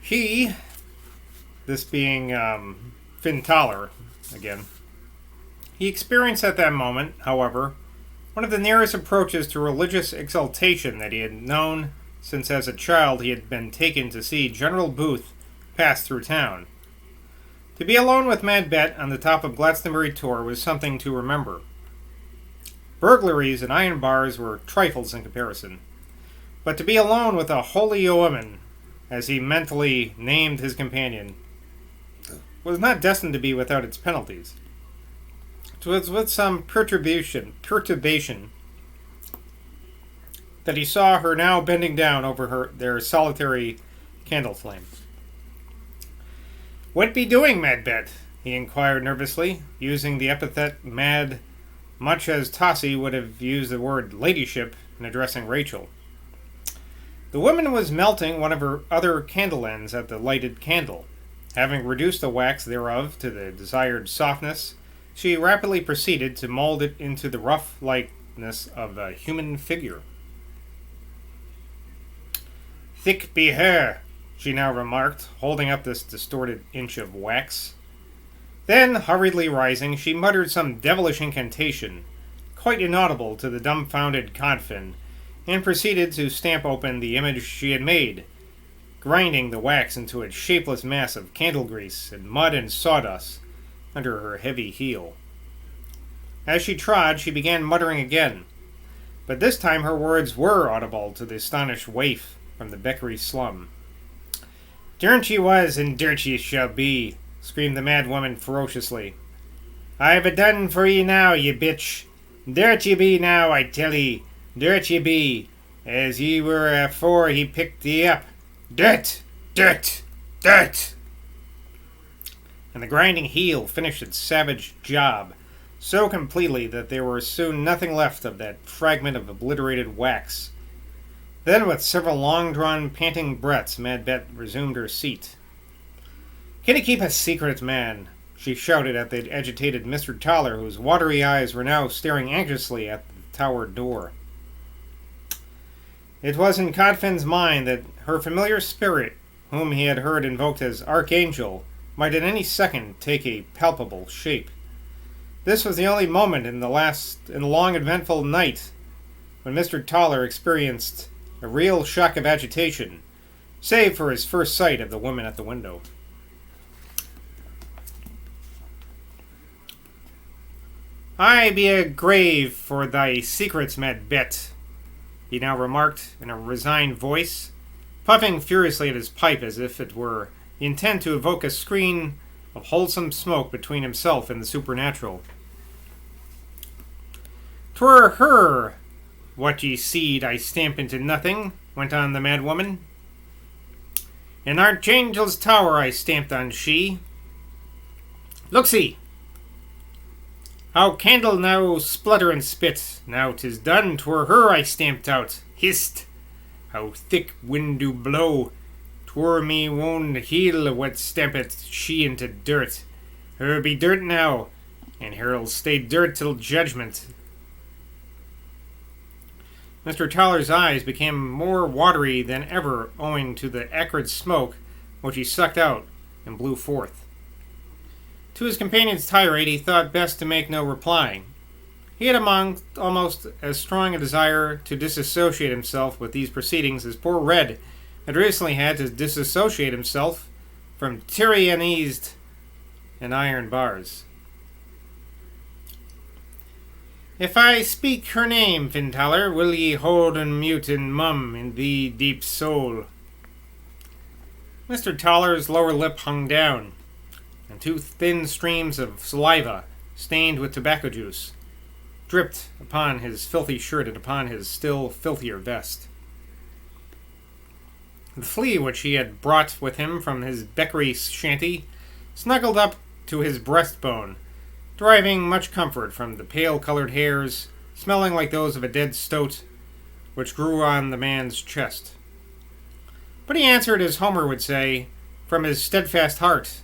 He, this being Finn Toller, again, he experienced at that moment, however, one of the nearest approaches to religious exaltation that he had known since as a child he had been taken to see General Booth pass through town. To be alone with Mad Bet on the top of Glastonbury Tor was something to remember. Burglaries and iron bars were trifles in comparison. But to be alone with a holy woman, as he mentally named his companion, was not destined to be without its penalties. It was with some perturbation that he saw her now bending down over their solitary candle flame. "What be doing, Mad Bet?" he inquired nervously, using the epithet mad much as Tossie would have used the word ladyship in addressing Rachel. The woman was melting one of her other candle ends at the lighted candle. Having reduced the wax thereof to the desired softness, she rapidly proceeded to mold it into the rough likeness of a human figure. "Thick be her," she now remarked, holding up this distorted inch of wax. Then, hurriedly rising, she muttered some devilish incantation, quite inaudible to the dumbfounded Codfin, and proceeded to stamp open the image she had made, grinding the wax into a shapeless mass of candle grease and mud and sawdust under her heavy heel. As she trod, she began muttering again, but this time her words were audible to the astonished waif from the Beckery slum. "Durn't ye was, and dirt ye shall be," screamed the mad woman ferociously. "I've a done for ye now, ye bitch. Dirt ye be now, I tell ye. Dirt ye be, as ye were afore he picked ye up. Dirt! Dirt! Dirt!" And the grinding heel finished its savage job so completely that there was soon nothing left of that fragment of obliterated wax. Then, with several long-drawn, panting breaths, Mad Bet resumed her seat. "Can you keep a secret, man?" she shouted at the agitated Mr. Toller, whose watery eyes were now staring anxiously at the tower door. It was in Codfin's mind that her familiar spirit, whom he had heard invoked as Archangel, might at any second take a palpable shape. This was the only moment in the long eventful night when Mr. Toller experienced a real shock of agitation, save for his first sight of the woman at the window. "I be a grave for thy secrets, Mad Bet," he now remarked in a resigned voice, puffing furiously at his pipe as if it were the intent to evoke a screen of wholesome smoke between himself and the supernatural. "'Twere her what ye seed I stamp into nothing," went on the mad woman. "An archangel's tower I stamped on she. Look-see! How candle now splutter and spit. Now 'tis done, 'twere her I stamped out. Hist! How thick wind do blow. 'Twere me own heel what stampeth she into dirt. Her be dirt now, and her'll stay dirt till judgment." Mr. Toller's eyes became more watery than ever owing to the acrid smoke which he sucked out and blew forth. To his companion's tirade he thought best to make no reply. He had almost as strong a desire to disassociate himself with these proceedings as poor Red had recently had to disassociate himself from tyrannized and iron bars. "If I speak her name, Fintaller, will ye hold and mute and mum in thee deep soul?" Mr. Toller's lower lip hung down, and two thin streams of saliva, stained with tobacco juice, dripped upon his filthy shirt and upon his still filthier vest. The flea which he had brought with him from his Beckery shanty snuggled up to his breastbone, deriving much comfort from the pale-colored hairs, smelling like those of a dead stoat, which grew on the man's chest. But he answered, as Homer would say, from his steadfast heart.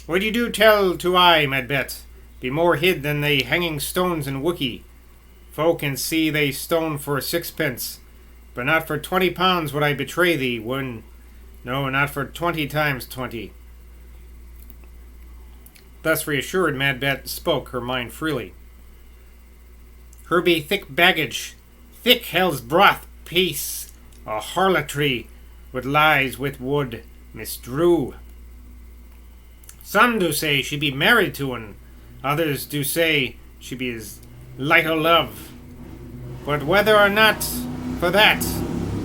"What you do tell to I, Mad Bet, be more hid than they hanging stones in Wookie. Folk can see they stone for 6 pence, but not for £20 would I betray thee, when No, not for 20 times 20. Thus reassured, Mad Bet spoke her mind freely. Her be thick baggage, thick hell's broth, peace, a harlotry, with lies with wood, Miss Drew. Some do say she be married to un, others do say she be his light o' love. But whether or not, for that,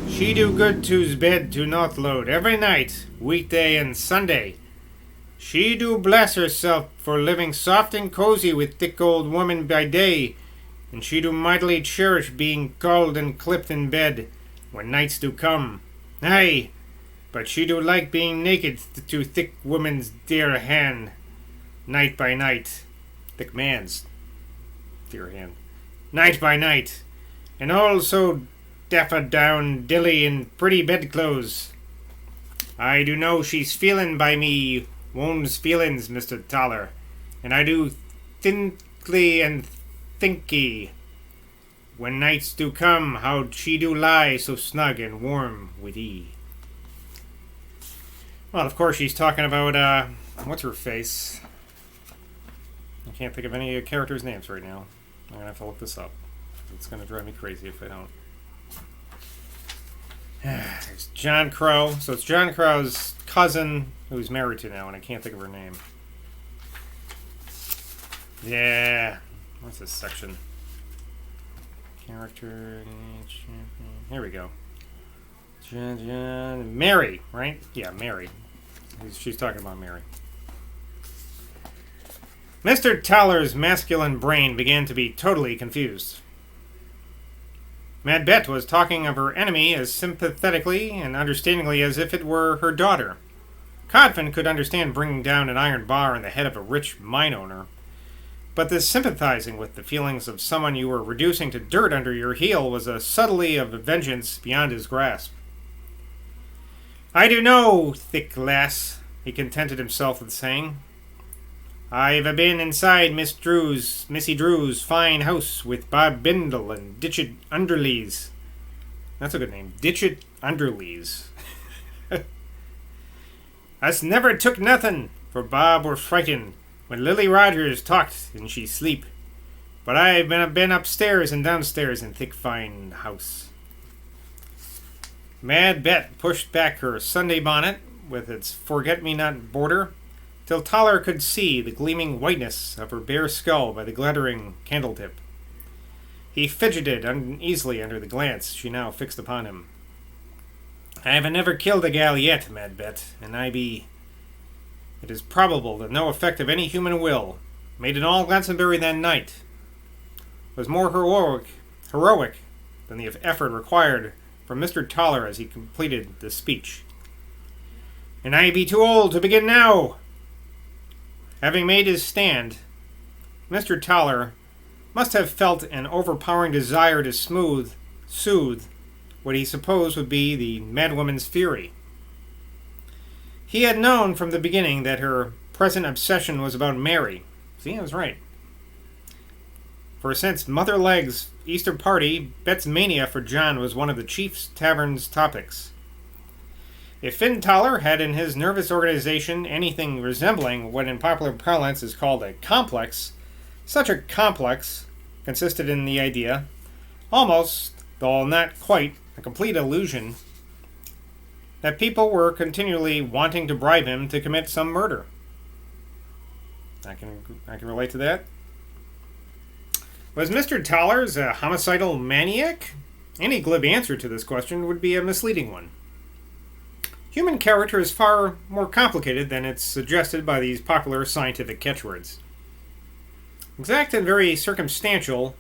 she do good to's bed to Northload every night, weekday and Sunday. She do bless herself for living soft and cozy with thick old woman by day, and she do mightily cherish being culled and clipped in bed when nights do come. Aye, but she do like being naked to thick woman's dear hand, night by night. Thick man's dear hand. Night by night. And all so daffa down dilly in pretty bedclothes. I do know she's feelin' by me woman's feelin's, Mr. Toller, and I do thinkly and thinky. When nights do come, how she do lie so snug and warm with ye. Well, of course, she's talking about, what's her face? I can't think of any characters' names right now. I'm going to have to look this up. It's going to drive me crazy if I don't. There's John Crow. So it's John Crow's cousin who he's married to now, and I can't think of her name. Yeah. What's this section? Character. Here we go. Mary, right? Yeah, Mary. She's talking about Mary. Mr. Toller's masculine brain began to be totally confused. Mad Bet was talking of her enemy as sympathetically and understandingly as if it were her daughter. Codfin could understand bringing down an iron bar on the head of a rich mine owner, but this sympathizing with the feelings of someone you were reducing to dirt under your heel was a subtlety of vengeance beyond his grasp. I do know, thick lass, he contented himself with saying. I've been inside Missy Drew's fine house with Bob Bindle and Ditchet Underlees. That's a good name. Ditchet Underlees. Us never took nothing, for Bob were frightened when Lily Rogers talked and she sleep. But I've been upstairs and downstairs in thick fine house. Mad Bet pushed back her Sunday bonnet with its forget-me-not border till Toller could see the gleaming whiteness of her bare skull by the glittering candle tip. He fidgeted uneasily under the glance she now fixed upon him. I have never killed a gal yet, Mad Bet, and it is probable that no effect of any human will, made in all Glastonbury that night, was more heroic than the effort required from Mr. Toller as he completed the speech. And I be too old to begin now. Having made his stand, Mr. Toller must have felt an overpowering desire to soothe what he supposed would be the madwoman's fury. He had known from the beginning that her present obsession was about Mary. See, I was right. For since Mother Leg's Easter party, Bet's mania for John was one of the chief tavern's topics. If Finn Toller had in his nervous organization anything resembling what in popular parlance is called a complex, such a complex consisted in the idea, almost, though not quite, a complete illusion, that people were continually wanting to bribe him to commit some murder. I can relate to that. Was Mr. Tollers a homicidal maniac? Any glib answer to this question would be a misleading one. Human character is far more complicated than it's suggested by these popular scientific catchwords. Exact and very circumstantial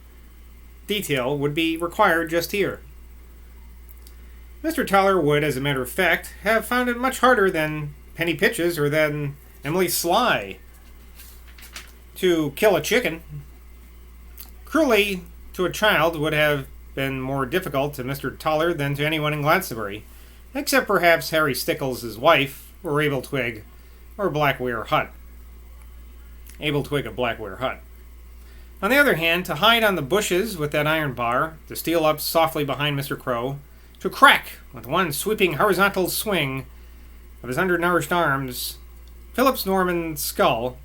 detail would be required just here. Mr. Toller would, as a matter of fact, have found it much harder than Penny Pitches or than Emily Sly to kill a chicken. Cruelly to a child would have been more difficult to Mr. Toller than to anyone in Glastonbury, except perhaps Harry Stickles' wife, or Abel Twig, or Blackware Hut. Abel Twig of Blackware Hut. On the other hand, to hide on the bushes with that iron bar, to steal up softly behind Mr. Crow, to crack with one sweeping horizontal swing, of his undernourished arms Philip's Norman skull,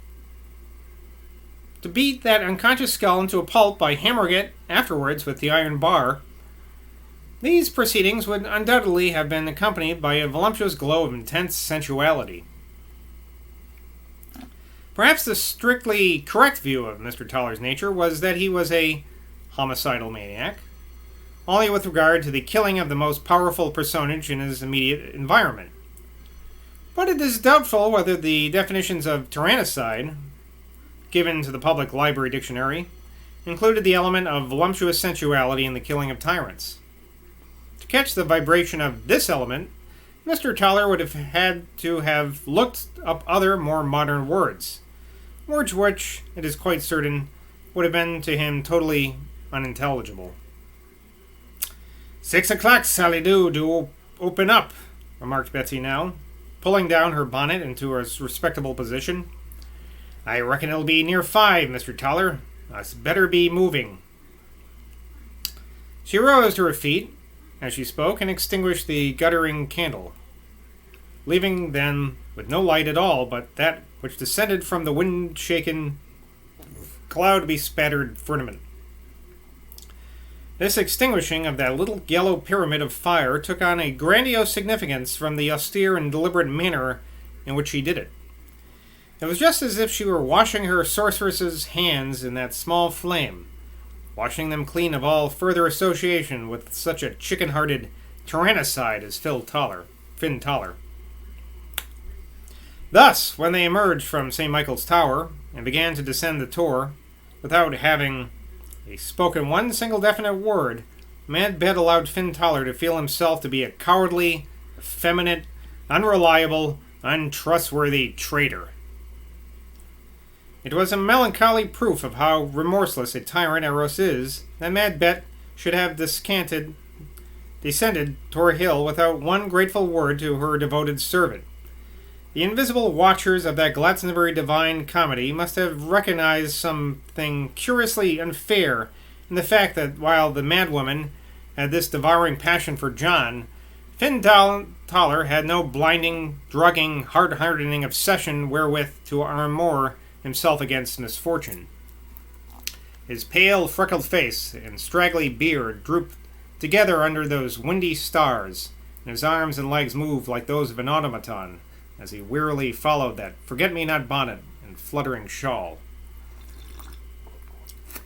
to beat that unconscious skull into a pulp by hammering it afterwards with the iron bar. These proceedings would undoubtedly have been accompanied by a voluptuous glow of intense sensuality. Perhaps the strictly correct view of Mr. Toller's nature was that he was a homicidal maniac, only with regard to the killing of the most powerful personage in his immediate environment. But it is doubtful whether the definitions of tyrannicide, given to the Public Library Dictionary, included the element of voluptuous sensuality in the killing of tyrants. To catch the vibration of this element, Mr. Toller would have had to have looked up other, more modern words which, it is quite certain, would have been to him totally unintelligible. 6 o'clock, Sally do open up, remarked Betsy now, pulling down her bonnet into a respectable position. I reckon it'll be near 5, Mr. Toller. Us better be moving. She rose to her feet as she spoke and extinguished the guttering candle, leaving them with no light at all but that which descended from the wind-shaken, cloud-bespattered firmament. This extinguishing of that little yellow pyramid of fire took on a grandiose significance from the austere and deliberate manner in which she did it. It was just as if she were washing her sorceress's hands in that small flame, washing them clean of all further association with such a chicken-hearted tyrannicide as Finn Toller. Thus, when they emerged from St. Michael's Tower and began to descend the Tor, without having spoken one single definite word, Mad Bet allowed Finn Toller to feel himself to be a cowardly, effeminate, unreliable, untrustworthy traitor. It was a melancholy proof of how remorseless a tyrant Eros is that Mad Bet should have descended Tor Hill without one grateful word to her devoted servant. The invisible watchers of that Glastonbury Divine Comedy must have recognized something curiously unfair in the fact that while the madwoman had this devouring passion for John, Finn Toller had no blinding, drugging, hard-hardening obsession wherewith to armor himself against misfortune. His pale, freckled face and straggly beard drooped together under those windy stars, and his arms and legs moved like those of an automaton as he wearily followed that forget-me-not bonnet and fluttering shawl.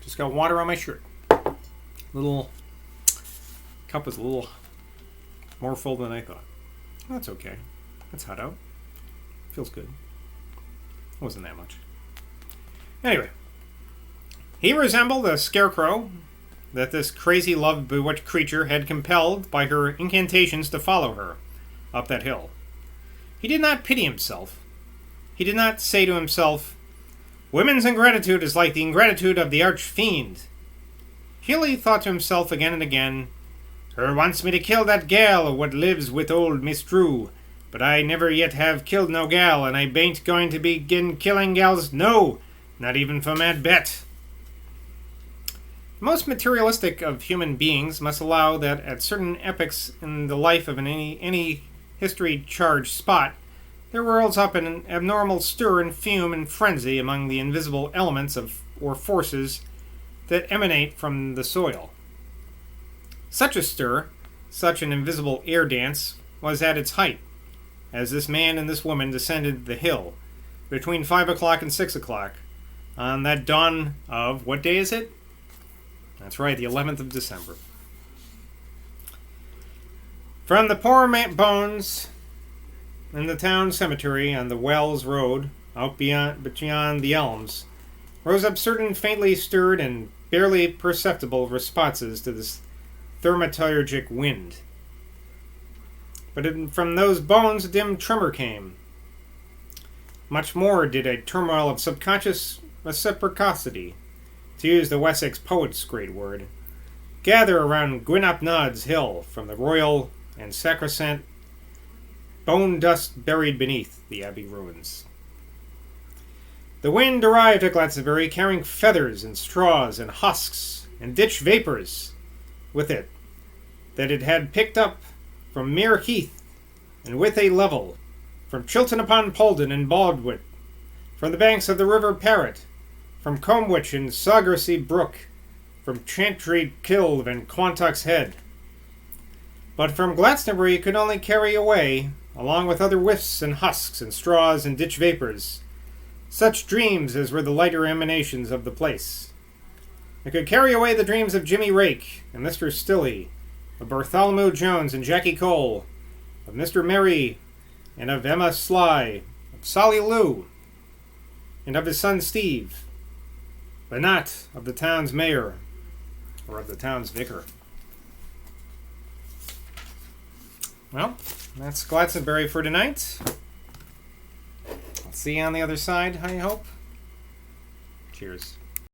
Just got water on my shirt. Little cup was a little more full than I thought. That's okay. It's hot out. Feels good. It wasn't that much. Anyway, he resembled a scarecrow that this crazy love-bewitched creature had compelled by her incantations to follow her up that hill. He did not pity himself. He did not say to himself, "Women's ingratitude is like the ingratitude of the arch-fiend." He only thought to himself again and again, "Her wants me to kill that gal what lives with old Miss Drew, but I never yet have killed no gal, and I bain't going to begin killing gals, no, not even for Mad Bet." The most materialistic of human beings must allow that at certain epochs in the life of any history-charged spot, there whirls up an abnormal stir and fume and frenzy among the invisible elements or forces that emanate from the soil. Such a stir, such an invisible air dance, was at its height, as this man and this woman descended the hill, between 5 o'clock and 6 o'clock, on that dawn of, what day is it? That's right, the 11th of December. From the poor bones in the town cemetery on the Wells Road, out beyond the elms, rose up certain faintly stirred and barely perceptible responses to this thaumaturgic wind. But from those bones a dim tremor came. Much more did a turmoil of subconscious reciprocity, to use the Wessex poet's great word, gather around Gwynapnod's hill from the royal and sacrosanct bone dust buried beneath the abbey ruins. The wind arrived at Glastonbury carrying feathers and straws and husks and ditch vapours with it that it had picked up from Mere Heath, and with a level from Chilton upon Polden and Baldwin, from the banks of the River Parrot, from Comwich and Saugersea Brook, from Chantry Kilve and Quantock's Head. But from Glastonbury it could only carry away, along with other whiffs and husks and straws and ditch vapours, such dreams as were the lighter emanations of the place. It could carry away the dreams of Jimmy Rake and Mr. Stilley, of Bartholomew Jones and Jackie Cole, of Mr. Merry and of Emma Sly, of Solly Lou, and of his son Steve, but not of the town's mayor or of the town's vicar. Well, that's Glastonbury for tonight. I'll see you on the other side, I hope. Cheers.